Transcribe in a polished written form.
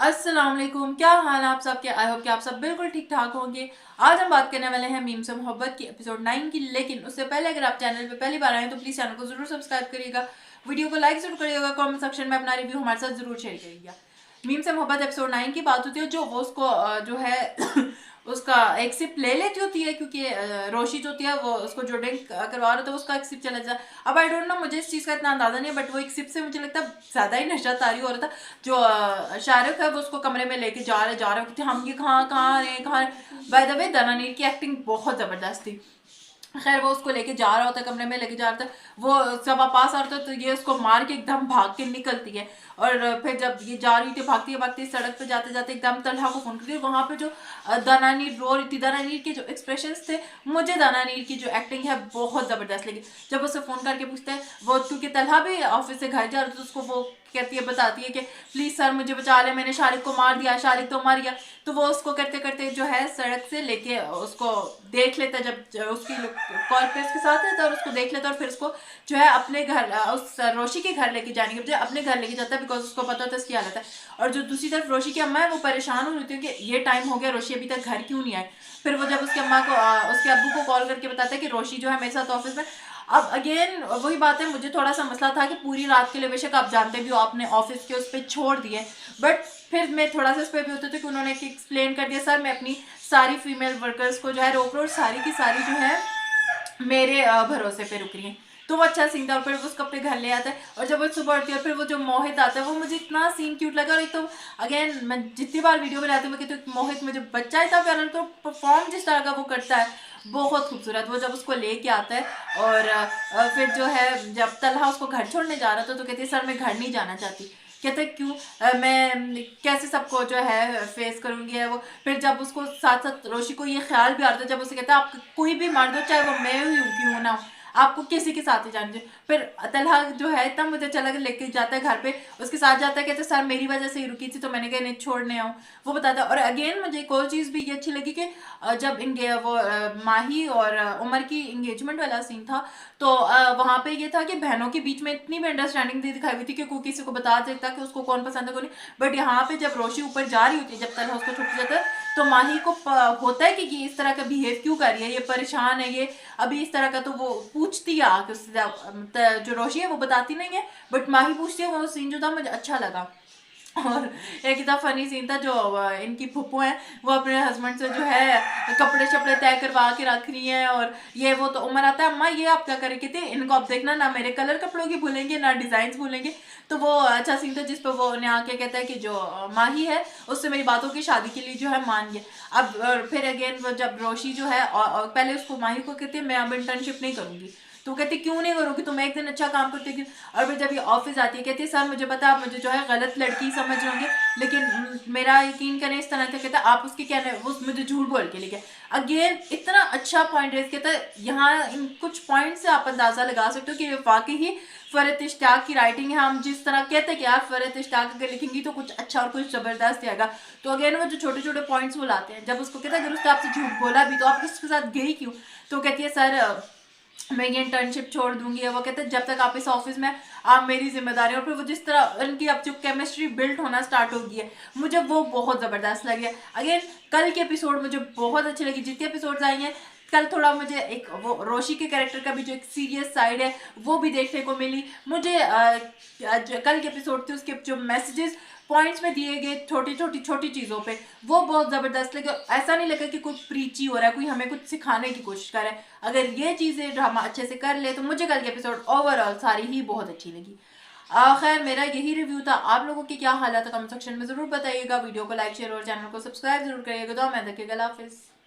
अस्सलाम वालेकुम, क्या हाल है आप सबके। आई होप कि आप सब बिल्कुल ठीक ठाक होंगे। आज हम बात करने वाले हैं मीम से मोहब्बत की एपिसोड 9 की। लेकिन उससे पहले अगर आप चैनल पे पहली बार आए तो प्लीज चैनल को जरूर सब्सक्राइब करिएगा, वीडियो को लाइक जरूर करिएगा, कमेंट सेक्शन में अपना रिव्यू हमारे साथ जरूर शेयर करिएगा। मीम से मोहब्बत एपिसोड 9 की बात होती है, जो वो उसको जो है उसका एक सिप ले लेती होती है, क्योंकि रोशी जो होती है वो उसको जो ड्रिंक करवा रहा था उसका एक सिप चला जाता। अब आई डोंट नो, मुझे इस चीज़ का इतना अंदाजा नहीं है, बट वो एक सिप से मुझे लगता है ज़्यादा ही नशा तारी हो रहा था। जो शाहरुख है वो उसको कमरे में लेके जा रहे थे, हम ये कहाँ कहाँ रहे कहाँ। बाय द वे दानानीर की एक्टिंग बहुत ज़बरदस्त थी। खैर वो उसको लेके जा रहा होता है, कमरे में लेके जा रहा था, वो जब पास आ रहा था तो ये उसको मार के एकदम भाग के निकलती है। और फिर जब ये जा रही थी भागती है भागती सड़क पे जाते जाते एकदम तलहा को फोन करती है। वहां पे जो दानानीर रो रही थी, दानानीर के जो एक्सप्रेशंस थे, मुझे दानानीर की जो एक्टिंग है बहुत जबरदस्त लगी। जब उसे फोन करके पूछते हैं वो, क्योंकि तलहा भी ऑफिस से घर जा रहा था, तो उसको वो कहती है, बताती है कि प्लीज सर मुझे बचा ले, मैंने शारिक को मार दिया, शारिक तो मर गया। तो वो उसको करते करते जो है सड़क से लेके उसको देख लेता है, जब उसकी कॉल पे उसके साथ रहता है और उसको देख लेता है, और फिर उसको जो है अपने घर उस रोशी के घर लेके जाने के बजाय अपने घर लेके जाता है, बिकॉज उसको पता होता है इसकी हालत है। और जो दूसरी तरफ रोशी की अम्मा है वो परेशान हो रही थी कि ये टाइम हो गया, रोशी अभी तक घर क्यों नहीं आए। फिर वो जब उसकी अम्मा को उसके अब्बू को कॉल करके बताता है कि रोशी जो है मेरे साथ ऑफिस में। अब अगेन वही बात है, मुझे थोड़ा सा मसला था कि पूरी रात के लिए बेशक आप जानते भी हो आपने ऑफिस के उस पर छोड़ दिए, बट फिर मैं थोड़ा सा इस पर भी होते थे कि उन्होंने एक्सप्लेन कर दिया, सर मैं अपनी सारी फीमेल वर्कर्स को जो है रोक रहा हूँ, सारी की सारी जो है मेरे भरोसे पे रुक रही हैं। तो वो अच्छा सीन था। और फिर वो उसको अपने घर ले आता है, और जब वो सुबह उठती है और फिर वो जो मोहित आता है, वो मुझे इतना सीन क्यूट लगा। और एक तो अगेन मैं जितनी बार वीडियो बनाती हूँ मैं कहती हूँ मोहित मुझे बच्चा इतना प्यारा, तो परफॉर्म जिस तरह का वो करता है बहुत खूबसूरत। वो जब उसको लेके आता है और फिर जो है जब तलहा उसको घर छोड़ने जा रहा था तो कहती है सर मैं घर नहीं जाना चाहती। कहते क्यों, मैं कैसे सबको जो है फेस करूंगी है वो। फिर जब उसको साथ साथ रोशी को ये ख्याल भी आता है, जब उसे कहता है आप कोई भी मर्द हो, चाहे वो मैं ही क्यों ना हो, आपको किसी के साथ ही जाना चाहिए। फिर तलहा जो है इतना मुझे अच्छा लगा, लेके जाता है घर पे, उसके साथ जाता है, कहते सर मेरी वजह से ही रुकी थी, तो मैंने कहा नहीं छोड़ने आऊँ, वो बताता है। और अगेन मुझे एक और चीज़ भी ये अच्छी लगी कि जब वो माही और उमर की इंगेजमेंट वाला सीन था, तो वहां पे ये था कि बहनों के बीच में इतनी भी अंडरस्टैंडिंग दिखाई हुई थी कि कोई किसी को बता देता कि उसको कौन पसंद है कौन नहीं। बट यहाँ पे जब रोशी ऊपर जा रही होती है, जब तलहा उसको छुट्टी जाता है, तो माही को होता है कि ये इस तरह का बिहेव क्यों कर रही है, ये परेशान है, ये अभी इस तरह का। तो वो पूछती है आके उससे, जो रोशी है वो बताती नहीं है, बट माही पूछती है। वो सीन जो था मुझे अच्छा लगा। और एक इतना फनी सीन था, जो इनकी फुप्पो है वो अपने हस्बैंड से जो है कपड़े शपड़े तय करवा के रख रही हैं, और ये वो। तो उमर आता है, अम्मा ये आप क्या करेंगे थे, इनको आप देखना ना मेरे कलर कपड़ों की भूलेंगे ना डिजाइन भूलेंगे। तो वो अच्छा सीन था जिसपे वो उन्हें आके कहता है कि जो माही है उससे मेरी बातों की शादी के लिए जो है मान गए। अब फिर अगेन वो जब रोशी जो है और पहले उसको माही को कहती है मैं अब इंटर्नशिप नहीं करूंगी, तो कहती क्यों नहीं करोगी, तुम एक दिन अच्छा काम करते क्यों। और फिर जब ये ऑफिस आती है कहती है सर मुझे पता आप मुझे जो है गलत लड़की समझ रहे होंगे, लेकिन मेरा यकीन करें इस तरह से। कहता आप उसके क्या वो मुझे झूठ बोल के लेके। अगेन इतना अच्छा पॉइंट रेस कहता है, यहाँ इन कुछ पॉइंट से आप अंदाजा लगा सकते हो कि वाकई ही फरहत इश्तियाक की राइटिंग है। हम जिस तरह कहते हैं कि यार फरहत इश्तियाक अगर लिखेंगी तो कुछ अच्छा और कुछ जबरदस्त आएगा, तो अगेन वो जो छोटे छोटे पॉइंट्स वो लाते हैं। जब उसको कहता है अगर उसने आपसे झूठ बोला भी तो आप उसके साथ गई क्यों, तो कहती है सर मैं ये इंटर्नशिप छोड़ दूंगी। वो कहते हैं जब तक आप इस ऑफिस में आप मेरी जिम्मेदारी। और फिर वो जिस तरह उनकी अब जो केमिस्ट्री बिल्ड होना स्टार्ट होगी है, मुझे वो बहुत जबरदस्त लगी। अगेन कल की एपिसोड मुझे बहुत अच्छी लगी, जितनी एपिसोड्स आई हैं कल थोड़ा मुझे एक वो रोशी के कैरेक्टर का भी जो एक सीरियस साइड है वो भी देखने को मिली। मुझे कल के एपिसोड थे उसके जो मैसेजेस पॉइंट्स में दिए गए छोटी छोटी छोटी चीज़ों पे, वो बहुत ज़बरदस्त लगे। ऐसा नहीं लगा कि कोई प्रीची हो रहा है, कोई हमें कुछ सिखाने की कोशिश कर रहा है। अगर ये चीज़ें हम अच्छे से कर ले तो मुझे कल के एपिसोड ओवरऑल सारी ही बहुत अच्छी लगी। खैर मेरा यही रिव्यू था। आप लोगों की क्या हालत है कमेंट सेक्शन में ज़रूर बताइएगा। वीडियो को लाइक शेयर और चैनल को सब्सक्राइब जरूर करिएगा। तो मैं देखिएगा, अल्लाह हाफिज़।